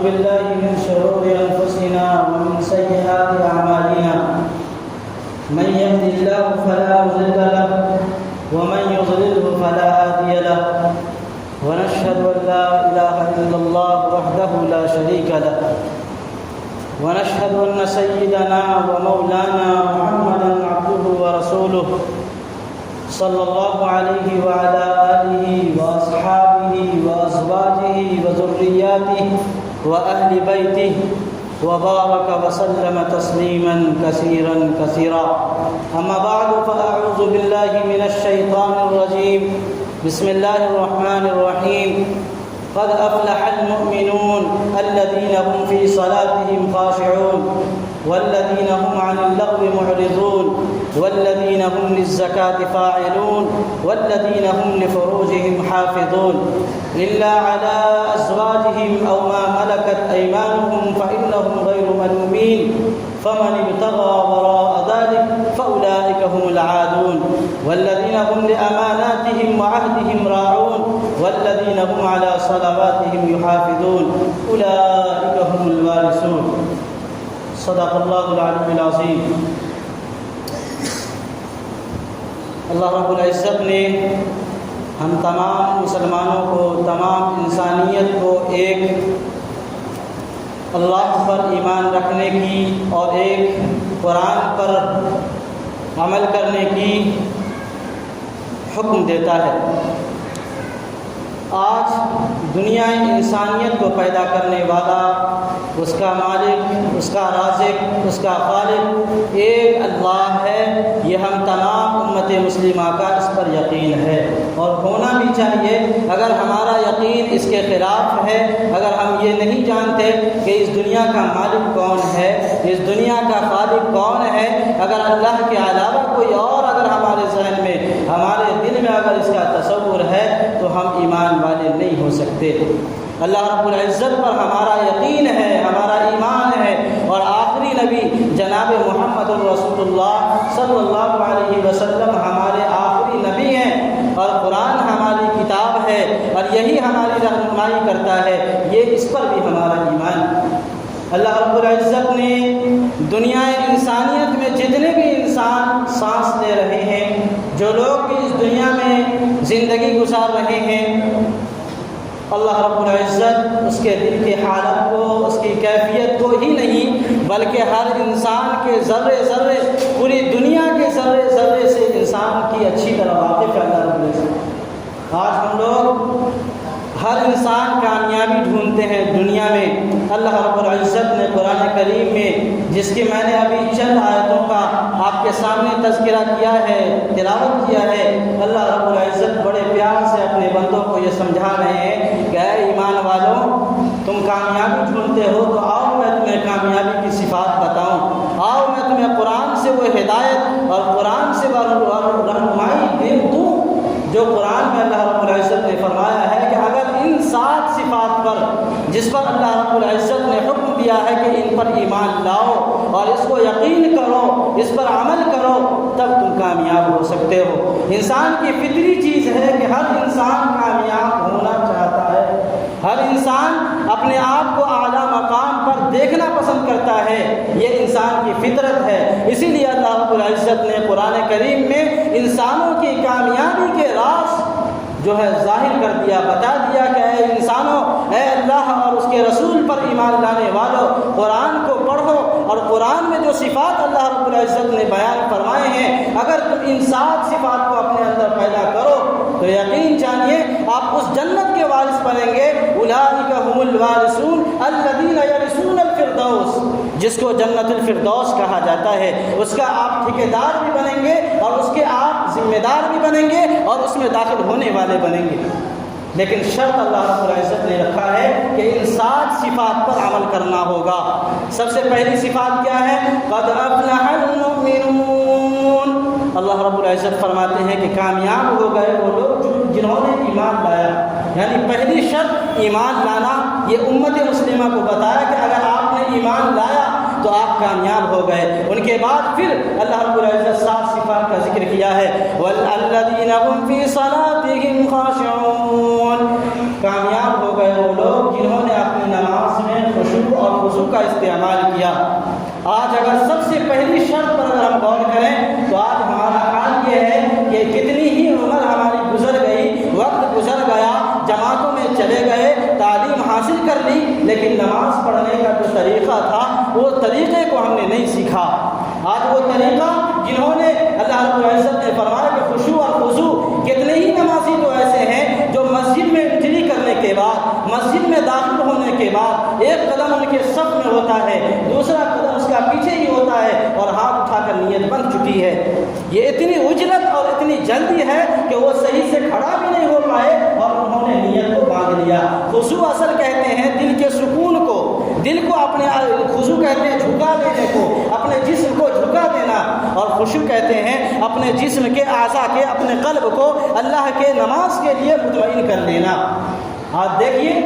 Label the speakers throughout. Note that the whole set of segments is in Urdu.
Speaker 1: بالله من شرور أنفسنا ومن سيئات أعمالنا من يهد الله فلا مضل له ومن يضلله فلا هادي له ونشهد أن لا إله إلا الله وحده لا شريك له ونشهد أن سيدنا ومولانا محمدا عبده ورسوله صلى الله عليه وعلى آله وأصحابه وأزواجه وذرياته وأهل بيته وبارك وسلم تسليما كثيرا كثيرا. أما بعد فأعوذ بالله من الشيطان الرجيم. بسم الله الرحمن الرحيم. قد أفلح المؤمنون الذين هم في صلاتهم خاشعون والذين هم عن اللغو معرضون والذين هم للزكاة فاعلون والذين هم لفروجهم حافظون إلا على أزواجهم أو ما ملكت أيمانهم فإنهم غير ملومين فمن ابتغى وراء ذلك فأولئك هم العادون والذين هم لأماناتهم وعهدهم راعون والذين هم على صلواتهم يحافظون أولئك هم الوارثون. صدق اللہ العلی العظیم. اللہ رب العزت نے ہم تمام مسلمانوں کو، تمام انسانیت کو ایک اللہ پر ایمان رکھنے کی اور ایک قرآن پر عمل کرنے کی حکم دیتا ہے. آج دنیا انسانیت کو پیدا کرنے والا، اس کا مالک، اس کا رازق، اس کا خالق ایک اللہ ہے. یہ ہم تمام امت مسلمہ کا اس پر یقین ہے اور ہونا بھی چاہیے. اگر ہمارا یقین اس کے خلاف ہے، اگر ہم یہ نہیں جانتے کہ اس دنیا کا مالک کون ہے، اس دنیا کا خالق کون ہے، اگر اللہ کے علاوہ کوئی اور اگر ہمارے ذہن میں، ہمارے دل میں اگر اس کا تصور ہے تو ہم ایمان والے نہیں ہو سکتے. اللہ رب العزت پر ہمارا یقین ہے، ہمارا ایمان ہے اور آخری نبی جناب محمد الرسول اللہ صلی اللہ علیہ وسلم ہمارے آخری نبی ہیں اور قرآن ہماری کتاب ہے اور یہی ہماری رہنمائی کرتا ہے. یہ اس پر بھی ہمارا ایمان. اللہ رب العزت نے دنیا انسانیت میں جتنے بھی انسان سانس لے رہے ہیں، جو لوگ بھی اس دنیا میں زندگی گزار رہے ہیں، اللہ رب العزت اس کے دل کی حالت کو، اس کی کیفیت کو ہی نہیں بلکہ ہر انسان کے ذرے ذرے، پوری دنیا کے ذرے ذرے سے انسان کی اچھی طرح واقف ہے اللہ رب العزت. آج ہم لوگ ہر انسان کامیابی ڈھونڈتے ہیں دنیا میں. اللہ رب العزت نے قرآن کریم میں، جس کی میں نے ابھی چند آیتوں کا آپ کے سامنے تذکرہ کیا ہے، تلاوت کیا ہے، اللہ رب العزت بڑے پیار سے اپنے بندوں کو یہ سمجھا رہے ہیں کہ اے ایمان والوں، تم کامیابی ڈھونڈتے ہو تو آؤ میں تمہیں کامیابی کی صفات بتاؤں. آؤ میں تمہیں قرآن سے وہ ہدایت اور قرآن سے وہ رہنمائی دوں جو قرآن میں اللہ رب العزت نے فرمایا ہے کہ اگر ان 7 صفات پر جس پر اللہ رب العزت نے حکم دیا ہے کہ ان پر ایمان لاؤ اور اس کو یقین کرو، اس پر عمل کرو، تب تم کامیاب ہو سکتے ہو. انسان کی فطری چیز ہے کہ ہر انسان کامیاب ہونا چاہتا ہے. ہر انسان اپنے آپ کو اعلیٰ مقام پر دیکھنا پسند کرتا ہے. یہ انسان کی فطرت ہے. اسی لیے اللہ رب العزت نے قرآن کریم میں انسانوں کی کامیابی کے راز جو ہے ظاہر کر دیا، بتا دیا کہ اے انسانوں، اے اللہ اور اس کے رسول پر ایمان لانے والوں، قرآن کو پڑھو اور قرآن میں جو صفات اللہ رب العزت نے بیان فرمائے ہیں، اگر تم ان 7 صفات کو اپنے اندر پیدا کرو تو یقین جانیے آپ اس جنت کے وارث بنیں گے. اولئک هم الوارثون الذین یرثون الفردوس، جس کو جنت الفردوس کہا جاتا ہے. اس کا آپ ٹھیکیدار بھی بنیں گے اور اس کے آپ ذمہ دار بھی بنیں گے اور اس میں داخل ہونے والے بنیں گے. لیکن شرط اللہ رب العزت نے رکھا ہے کہ ان 7 صفات پر عمل کرنا ہوگا. سب سے پہلی صفات کیا ہے؟ قد افلح المؤمنون. اللہ رب العزت فرماتے ہیں کہ کامیاب ہو گئے وہ لوگ جنہوں نے ایمان لایا. یعنی پہلی شرط ایمان لانا. یہ امت مسلمہ کو بتایا کہ اگر آپ نے ایمان لایا تو آپ کامیاب ہو گئے. ان کے بعد پھر اللہ رب العزت 7 صفات کا ذکر کیا ہے. والذین هم فی صلاتهم خاشعون. کامیاب ہو گئے وہ لوگ جنہوں نے اپنی نماز میں پڑھنے کا جو طریقہ تھا وہ طریقے کو ہم نے نہیں سیکھا۔ آج وہ طریقہ جنہوں نے اللہ رب العزت نے فرمایا کہ خشوع اور خضوع، کتنے ہی نمازی تو ایسے ہیں جو مسجد میں انٹری کرنے کے بعد، مسجد میں داخل ہونے کے بعد ایک قدم ان کے صف میں ہوتا ہے، دوسرا قدم اس کا پیچھے ہی ہوتا ہے اور ہاتھ اٹھا کر نیت بن چکی ہے۔ یہ اتنی عجلت اور اتنی جلدی ہے کہ وہ صحیح سے کھڑا بھی نہیں ہو پائے اور انہوں نے نیت کو باندھ لیا۔ خضوع اصل کہتے ہیں دل کے سکون کو، دل کو اپنے، خضوع کہتے ہیں جھکا دینے کو، اپنے جسم کو جھکا دینا، اور خشوع کہتے ہیں اپنے جسم کے اعضاء کے، اپنے قلب کو اللہ کے نماز کے لیے مطمئن کر دینا۔ آپ دیکھیے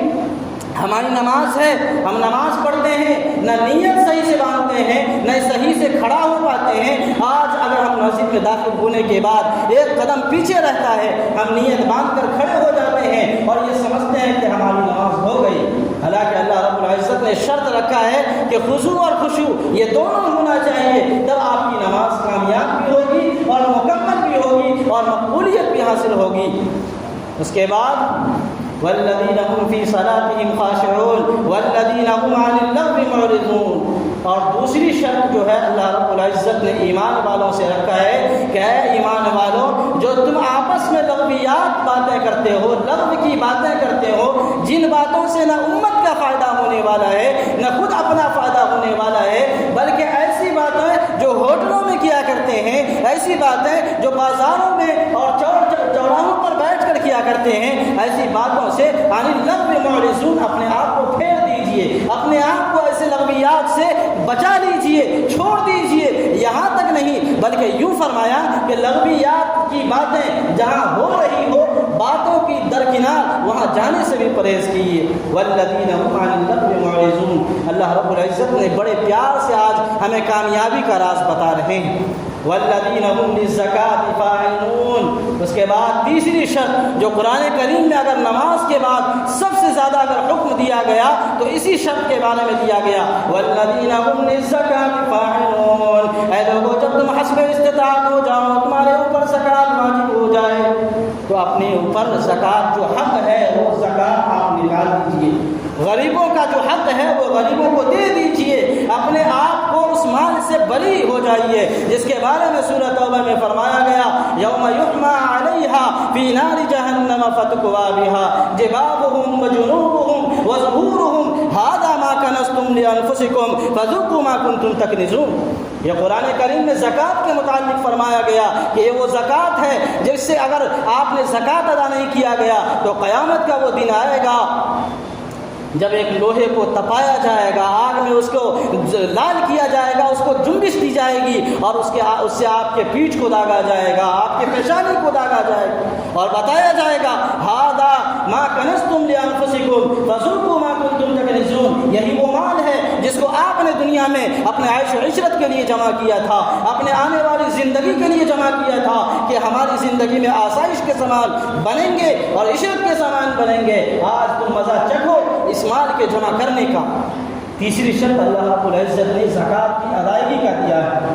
Speaker 1: ہماری نماز ہے، ہم نماز پڑھتے ہیں، نہ نیت صحیح سے باندھتے ہیں، نہ صحیح سے کھڑا ہو پاتے ہیں۔ آج اگر ہم مسجد میں داخل ہونے کے بعد ایک قدم پیچھے رہتا ہے، ہم نیت باندھ کر کھڑے ہو جاتے ہیں اور یہ سمجھتے ہیں کہ ہماری نماز ہو گئی، حالانکہ اللہ رب العزت نے شرط رکھا ہے کہ خضوع اور خشوع یہ دونوں ہونا چاہیے، تب آپ کی نماز کامیاب بھی ہوگی اور مکمل بھی ہوگی اور مقبولیت بھی حاصل ہوگی۔ اس کے بعد والذین هم فی صلاتهم خاشعون والذین هم عن اللغو معرضون، اور دوسری شرط جو ہے اللہ رب العزت نے ایمان والوں سے رکھا ہے کہ اے ایمان والوں، جو تم آپس میں لغویات باتیں کرتے ہو، لغو کی باتیں کرتے ہو، جن باتوں سے نہ امت کا فائدہ ہونے والا ہے نہ خود اپنا فائدہ ہونے والا ہے، بلکہ ایسی باتیں جو ہوٹلوں میں کیا کرتے ہیں، ایسی باتیں جو بازاروں میں اور چوراہوں پر بیٹھ کر کیا کرتے ہیں، ایسی باتوں سے عن اللغو معرضون، اپنے آپ کو پھیر دیجئے، اپنے آپ کو ایسے لغویات سے بچا لیجئے، چھوڑ دیجئے۔ یہاں تک نہیں بلکہ یوں فرمایا کہ لغویات کی باتیں جہاں ہو رہی ہو، باتوں کی درکنار وہاں جانے سے بھی پرہیز کیجیے۔ والذین هم عن اللغو معرضون، اللہ رب العزت نے بڑے پیار سے آج ہمیں کامیابی کا راز بتا رہے ہیں۔ والذین هم للزکاۃ فاعلون، اس کے بعد تیسری شرط جو قرآن کریم میں اگر نماز کے بعد سب سے زیادہ اگر حکم دیا گیا تو اسی شرط کے بارے میں دیا گیا، والذین هم للزکاۃ فاعلون، اے لوگوں جب تم حسب استطاعت ہو جاؤ، تمہارے اوپر زکوٰۃ واجب ہو جائے تو اپنے اوپر زکوٰۃ جو حق ہے وہ زکوٰۃ آپ نکال دیجیے، غریبوں کا جو حق ہے وہ غریبوں کو دے دیجیے، اپنے آپ کو اس مال سے بری ہو جائیے جس کے بارے میں سورہ توبہ میں فرمایا گیا، یوم یحمى علیہا فی نار جہنم فتکوی بہا جباہہم وجنوبہم وظہورہم ھذا ما کنزتم لانفسکم فذوقوا ما کنتم تکنزون۔ یہ قرآن کریم میں زکوٰۃ کے متعلق فرمایا گیا کہ یہ وہ زکوٰۃ ہے جس سے اگر آپ نے زکوٰۃ ادا نہیں کیا گیا تو قیامت کا وہ دن آئے گا جب ایک لوہے کو تپایا جائے گا، آگ میں اس کو لال کیا جائے گا، اس کو جنبش دی جائے گی اور اس سے آپ کے پیٹھ کو داغا جائے گا، آپ کے پیشانی کو داغا جائے گا اور بتایا جائے گا ھذا ما کنزتم لانفسکم فذوقوا ما کنتم تکنزون، یہی وہ مال ہے جس کو آپ نے دنیا میں اپنے عیش و عشرت کے لیے جمع کیا تھا، اپنے آنے والی زندگی کے لیے جمع کیا تھا کہ ہماری زندگی میں آسائش کے سامان بنیں گے اور عشرت کے سامان بنیں گے۔ آج تم مزہ چکھو اس مال کے جمع کرنے کا۔ تیسری شرط اللہ رب العزت نے زکوٰۃ کی ادائیگی کا دیا ہے۔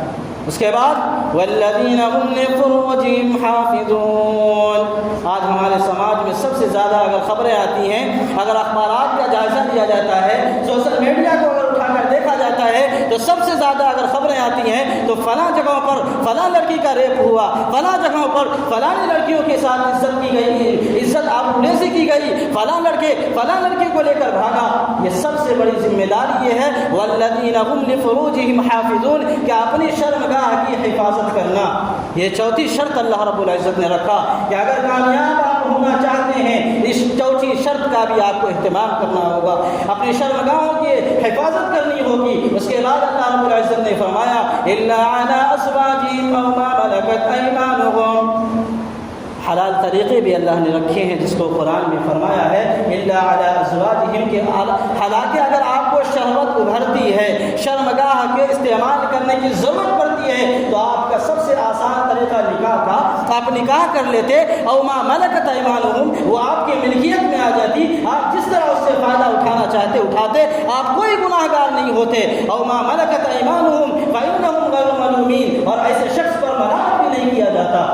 Speaker 1: اس کے بعد والذین هم لفروجهم حافظون، آج ہمارے سماج میں سب سے زیادہ اگر خبریں آتی ہیں، اگر اخبارات کا جائزہ لیا جاتا ہے، سوشل میڈیا کو اگر اٹھا کر دیکھا جاتا ہے تو سب سے زیادہ اگر خبریں آتی ہیں تو فلاں جگہوں پر فلاں لڑکی کا ریپ ہوا، فلاں جگہوں پر فلاں لڑکیوں کے ساتھ عزت کی گئی، عزت آبروریزی کی گئی، فلاں لڑکے کو لے کر بھاگا۔ یہ سب سے بڑی ذمہ داری یہ ہے والذین هم لفروجهم حافظون کہ اپنی شرمگاہ کی حفاظت کرنا۔ یہ چوتھی شرط اللہ رب العزت نے رکھا کہ اگر کامیاب آپ ہونا چاہتے ہیں اس چوتھی شرط کا بھی آپ کو اہتمام کرنا ہوگا، اپنی شرمگاہوں کی حفاظت کرنی ہوگی۔ اس کے بعد اللہ رب العزت نے فرمایا الا علی ازواجہم او ما ملکت ایمانہم، حلال طریقے بھی اللہ نے رکھے ہیں جس کو قرآن میں فرمایا ہے الا علی ازواجہم، کہ حالانکہ اگر آپ کو شہوت ابھرتی ہے، شرمگاہ کے استعمال کرنے کی ضرورت پڑتی ہے تو آپ کا سب سے آسان طریقہ نکاح کا، آپ نکاح کر لیتے، او ما ملکت ایمانہم، وہ آپ کی ملکیت میں آ جاتی، آپ جس طرح اس سے فائدہ اٹھانا چاہتے اٹھاتے، آپ کوئی گناہ گار نہیں ہوتے۔ او ما ملکت ایمانہم فانہم غیر ملومین، اور ایسے شخص پر ملامت بھی نہیں کیا جاتا۔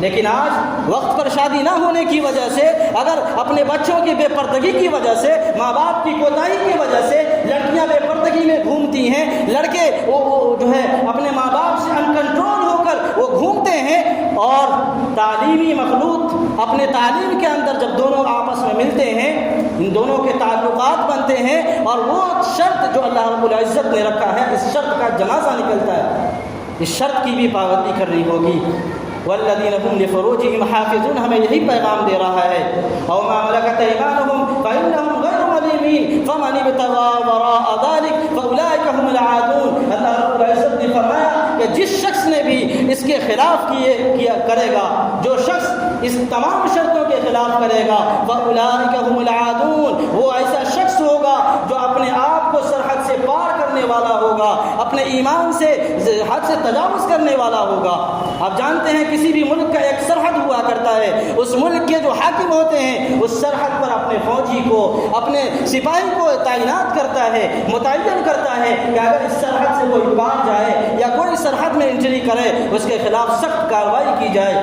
Speaker 1: لیکن آج وقت پر شادی نہ ہونے کی وجہ سے، اگر اپنے بچوں کی بے پردگی کی وجہ سے، ماں باپ کی کوتاہی کی وجہ سے لڑکیاں بے پردگی میں گھومتی ہیں، لڑکے وہ جو ہے اپنے ماں باپ سے ان کنٹرول ہو کر وہ گھومتے ہیں، اور تعلیمی مخلوط اپنے تعلیم کے اندر جب دونوں آپس میں ملتے ہیں، ان دونوں کے تعلقات بنتے ہیں، اور وہ شرط جو اللہ رب العزت نے رکھا ہے، اس شرط کا جنازہ نکلتا ہے، اس شرط کی بھی پابندی کرنی ہوگی۔ والذین هم لفروجهم حافظون، ہمیں یہی پیغام دے رہا ہے، او ما ملکت ایمانهم فانهم غیر ملومین فمن ابتغى وراء ذلك فاولئک هم العادون۔ اللہ رب العزت نے فرمایا کہ جس شخص نے بھی اس کے خلاف کرے گا، جو شخص اس تمام شرطوں کے خلاف کرے گا، فاولئک هم العادون، وہ ایسا شخص ہوگا جو اپنے آپ کو سرحد سے پار کرنے والا ہوگا، اپنے ایمان سے حد سے تجاوز کرنے والا ہوگا۔ آپ جانتے ہیں کسی بھی ملک کا ایک سرحد ہوا کرتا ہے، اس ملک کے جو حاکم ہوتے ہیں اس سرحد پر اپنے فوجی کو، اپنے سپاہی کو تعینات کرتا ہے، متعین کرتا ہے کہ اگر اس سرحد سے کوئی پار جائے یا کوئی سرحد میں انٹری کرے اس کے خلاف سخت کارروائی کی جائے۔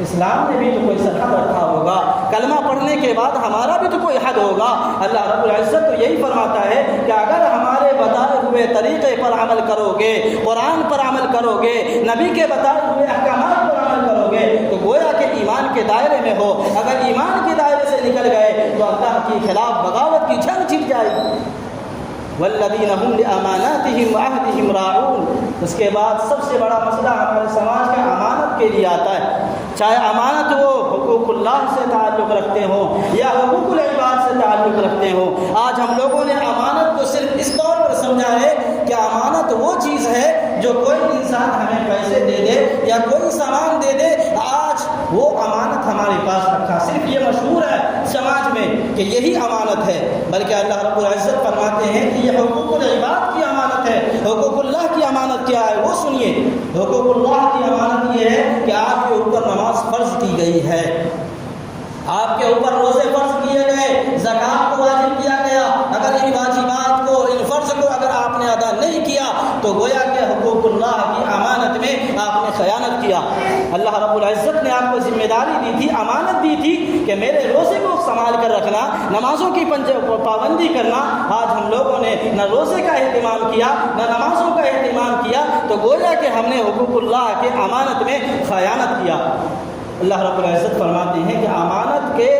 Speaker 1: اسلام نے بھی تو کوئی سرحد رکھا ہوگا، کلمہ پڑھنے کے بعد ہمارا بھی تو کوئی حد ہوگا۔ اللہ رب العزت تو یہی فرماتا ہے کہ اگر ہمارے بتائے ہوئے طریقے پر عمل کرو گے، قرآن پر عمل کرو گے، نبی کے بتائے ہوئے احکامات پر عمل کرو گے، تو گویا کہ ایمان کے دائرے میں ہو۔ اگر ایمان کے دائرے سے نکل گئے تو اللہ کے خلاف بغاوت کی جنگ چھڑ جائے گی۔ والذین هم لاماناتهم وعهدهم راعون، اس کے بعد سب سے بڑا مسئلہ ہمارے سماج کا امانت کے لیے آتا ہے، چاہے امانت وہ حقوق اللہ سے تعلق رکھتے ہوں یا حقوق العباد سے تعلق رکھتے ہوں۔ آج ہم لوگوں نے امانت کو صرف اس طور پر سمجھا ہے کہ امانت وہ چیز ہے جو کوئی انسان ہمیں پیسے دے دے یا کوئی سامان دے دے، آج وہ امانت ہمارے پاس رکھا، صرف یہ مشہور ہے سماج میں کہ یہی امانت ہے، بلکہ اللہ رب العزت فرماتے ہیں کہ یہ حقوق العباد کی امانت ہے۔ حقوق اللہ کی امانت کیا ہے وہ سنیے۔ حقوق اللہ کی امانت یہ ہے کہ آپ کے اوپر نماز فرض کی گئی ہے، آپ کے اوپر روزے فرض کیے گئے، زکوٰۃ کو واجب کیا گیا، اگر ان واجبات کو، ان فرض کو اگر آپ نے ادا نہیں کیا تو گویا کہ حقوق اللہ کی امانت میں آپ نے خیانت کیا۔ اللہ رب العزت نے آپ کو ذمہ داری دی تھی، امانت دی تھی کہ میرے روزے کو سنبھال کر رکھنا، نمازوں کی پابندی کرنا۔ آج ہم لوگوں نے نہ روزے کا اہتمام کیا نہ نمازوں کا اہتمام کیا، تو گویا کہ ہم نے حقوق اللہ کے امانت میں خیانت کیا۔ اللہ رب العزت فرماتے ہیں کہ امانت کے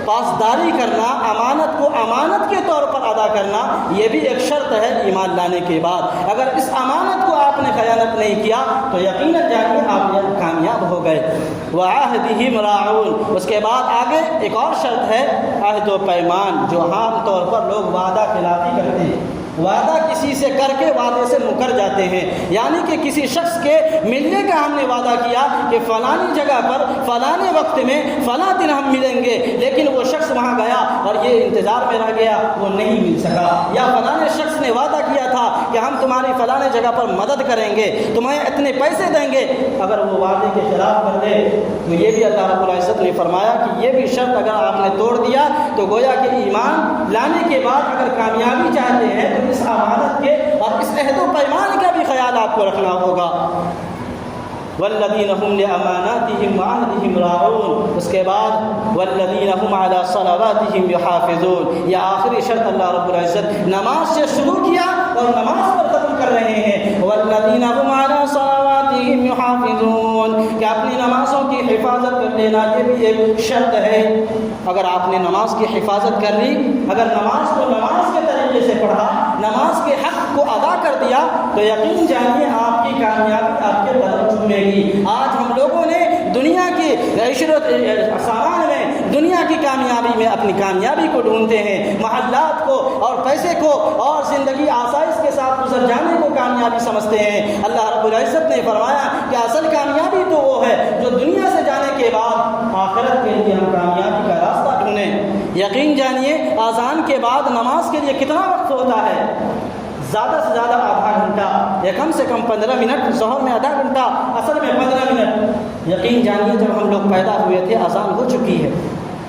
Speaker 1: پاسداری کرنا، امانت کو امانت کے طور پر ادا کرنا، یہ بھی ایک شرط ہے ایمان لانے کے بعد۔ اگر اس امانت کو آپ نے خیانت نہیں کیا تو یقیناً جانیے آپ کامیاب ہو گئے۔ وعہدہم راعون، اس کے بعد آگے ایک اور شرط ہے عہد و پیمان، جو عام طور پر لوگ وعدہ خلافی کرتے ہیں، وعدہ کسی سے کر کے وعدے سے مکر جاتے ہیں، یعنی کہ کسی شخص کے ملنے کا ہم نے وعدہ کیا کہ فلانی جگہ پر فلانے وقت میں فلاں دن ہم ملیں گے، لیکن وہ شخص وہاں گیا اور یہ انتظار میں رہ گیا، وہ نہیں مل سکا۔ یا فلانے شخص نے وعدہ کیا تھا کہ ہم تمہاری فلانے جگہ پر مدد کریں گے، تمہیں اتنے پیسے دیں گے، اگر وہ وعدے کے خلاف کر دے تو یہ بھی اللہ رب العزت نے فرمایا کہ یہ بھی شرط اگر آپ نے توڑ دیا تو گویا کہ ایمان لانے کے بعد اگر کامیابی چاہتے ہیں تو اس امانت کے اور اس عہد و پیمان کا بھی خیال آپ کو رکھنا ہوگا۔ والذین هم لاماناتهم وعهدهم راعون، اس کے بعد والذین هم علی صلواتهم یحافظون، یہ آخری شرط اللہ رب العزت نماز سے شروع کیا اور نماز پر ختم کر رہے ہیں۔ والذین هم علی صلواتهم یحافظون، کہ اپنی نمازوں کی حفاظت کر لینا، یہ بھی ایک شرط ہے۔ اگر آپ نے نماز کی حفاظت کر لی، اگر نماز کو نماز کے طریقے سے پڑھا، نماز کے حق کو ادا کر دیا تو یقین جانیے آپ کی کامیابی آپ کے قدم چومے گی۔ آج ہم لوگوں نے دنیا کی عشرت سامان میں، دنیا کی کامیابی میں اپنی کامیابی کو ڈھونڈتے ہیں، محلات کو اور پیسے کو اور زندگی آسائش کے ساتھ گزر جانے کو کامیابی سمجھتے ہیں۔ اللہ رب العزت نے فرمایا کہ اصل کامیابی تو وہ ہے جو دنیا سے جانے کے بعد آخرت کے لیے ہم کامیابی کا راستہ ڈھونڈیں۔ یقین جانیے اذان کے بعد نماز کے لیے کتنا وقت ہوتا ہے؟ زیادہ سے زیادہ آدھا گھنٹہ یا کم سے کم 15 منٹ، ظہر میں آدھا گھنٹہ، عصر میں 15 منٹ۔ یقین جانیے جب ہم لوگ پیدا ہوئے تھے اذان ہو چکی ہے،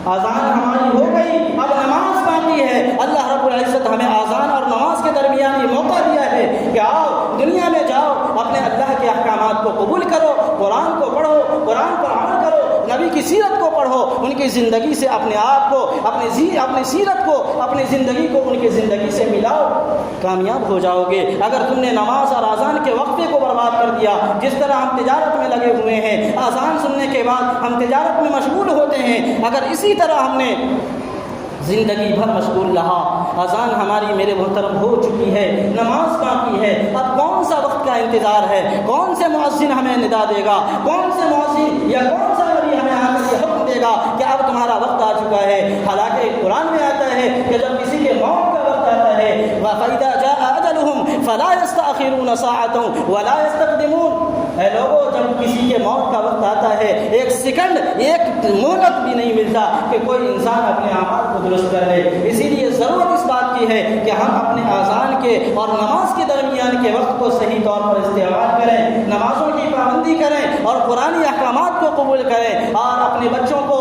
Speaker 1: اذان ہماری ہو گئی، اب نماز باقی ہے۔ اللہ رب العزت ہمیں اذان اور نماز کے درمیان یہ موقع دیا ہے کہ آؤ دنیا میں جاؤ، اپنے اللہ کے احکامات کو قبول کرو، قرآن کو پڑھو، قرآن پر عمل کرو، کی سیرت کو پڑھو، ان کی زندگی سے اپنے آپ کو، اپنی سیرت کو، اپنی زندگی کو ان کی زندگی سے ملاؤ، کامیاب ہو جاؤ گے۔ اگر تم نے نماز اور اذان کے وقفے کو برباد کر دیا، جس طرح ہم تجارت میں لگے ہوئے ہیں، اذان سننے کے بعد ہم تجارت میں مشغول ہوتے ہیں، اگر اسی طرح ہم نے زندگی بھر مشغول رہا، اذان ہماری میرے محترم ہو چکی ہے، نماز باقی ہے، اب کون سا وقت کا انتظار ہے؟ کون سے مؤذن ہمیں ندا دے گا؟ کون سے مؤذن یا کون سا نبی ہمیں آ کر یہ حکم دے گا کہ اب تمہارا وقت آ چکا ہے؟ حالانکہ قرآن میں آتا ہے کہ جب کسی کے موت کا وقت آتا ہے، وَفَإِذَا جَاءَ أَجَلُهُمْ فَلَا يَسْتَأْخِرُونَ سَاعَةً وَلَا يَسْتَقْدِمُونَ۔ اے لوگوں، جب کسی کے موت کا وقت آتا ہے، ایک سیکنڈ، ایک مہلت بھی نہیں ملتا کہ کوئی انسان اپنے اعمال کو درست کر لے۔ اسی لیے ضرورت اس بات کی ہے کہ ہم اپنے اذان کے اور نماز کے درمیان کے وقت کو صحیح طور پر استعمال کریں، نمازوں کی پابندی کریں اور قرآنی احکامات کو قبول کریں، اور اپنے بچیوں کو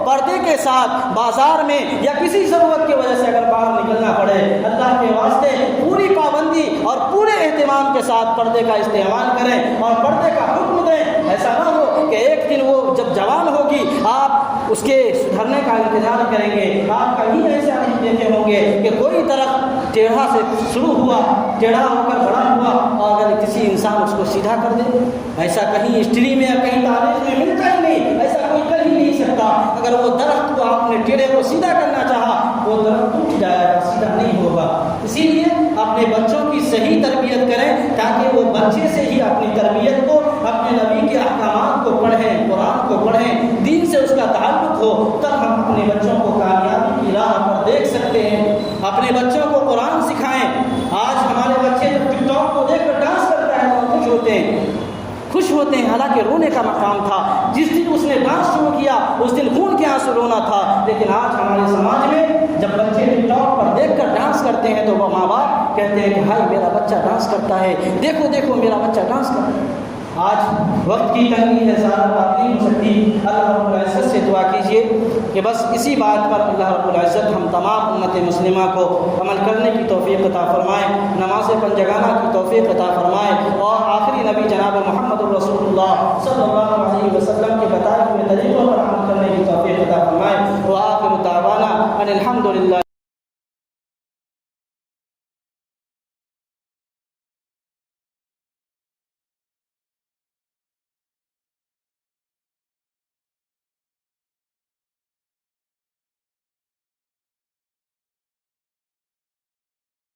Speaker 1: پردے کے ساتھ بازار میں یا کسی ضرورت کی وجہ سے اگر باہر نکلنا پڑے، اللہ کے واسطے پوری پابندی اور پورے اہتمام کے ساتھ پردے کا استعمال کریں اور پردے کا حکم دیں۔ ایسا نہ ہو کہ ایک دن وہ جب جوان ہوگی آپ اس کے سدھرنے کا انتظار کریں گے، آپ کبھی ایسا نہیں دیکھے ہوں گے کہ کوئی درخت ٹیڑھا سے شروع ہوا، ٹیڑھا ہو کر بڑا ہوا اور اگر کسی انسان اس کو سیدھا کر دے، ایسا کہیں ہسٹری میں یا کہیں تاریخ میں ملتا ہی نہیں، ایسا کوئی کر ہی نہیں سکتا۔ اگر وہ درخت کو آپ نے ٹیڑھے کو سیدھا کرنا چاہا، وہ درخت ٹوٹ جائے گا، سیدھا نہیں ہوگا۔ اسی لیے اپنے بچوں کی صحیح تربیت کریں تاکہ وہ بچے سے ہی اپنی تربیت کو، اپنے نبی کے احکامات کو پڑھیں، قرآن کو پڑھیں، دین سے اس کا تعلق ہو، تب ہم اپنے بچوں کو کامیابی کی راہ پر دیکھ سکتے ہیں۔ اپنے بچوں کو قرآن سکھائیں۔ آج ہمارے بچے جب ٹک ٹاک کو دیکھ کر ڈانس کرتا ہے تو خوش ہوتے ہیں، حالانکہ رونے کا مقام تھا۔ جس دن اس نے ڈانس شروع کیا اس دن خون کے آنسو رونا تھا، لیکن آج ہمارے سماج میں جب بچے ٹک ٹاک پر دیکھ کر ڈانس کرتے ہیں تو وہ ماں باپ کہتے ہیں کہ ہائی میرا بچہ ڈانس کرتا ہے، دیکھو دیکھو میرا بچہ ڈانس کرتا ہے۔ آج وقت کی تنگی ہے، زیادہ بات نہیں ہو سکتی۔ اللہ رب العزت سے دعا کیجیے کہ بس اسی بات پر اللہ رب العزت ہم تمام امت مسلمہ کو عمل کرنے کی توفیق عطا فرمائے، نماز پنجگانہ کی توفیق عطا فرمائے، اور آخری نبی جناب محمد رسول اللہ صلی اللہ علیہ وسلم کے بتائے ہوئے طریقوں پر عمل کرنے کی توفیق عطا فرمائے۔ وآخر دعوانا ان الحمد للہ۔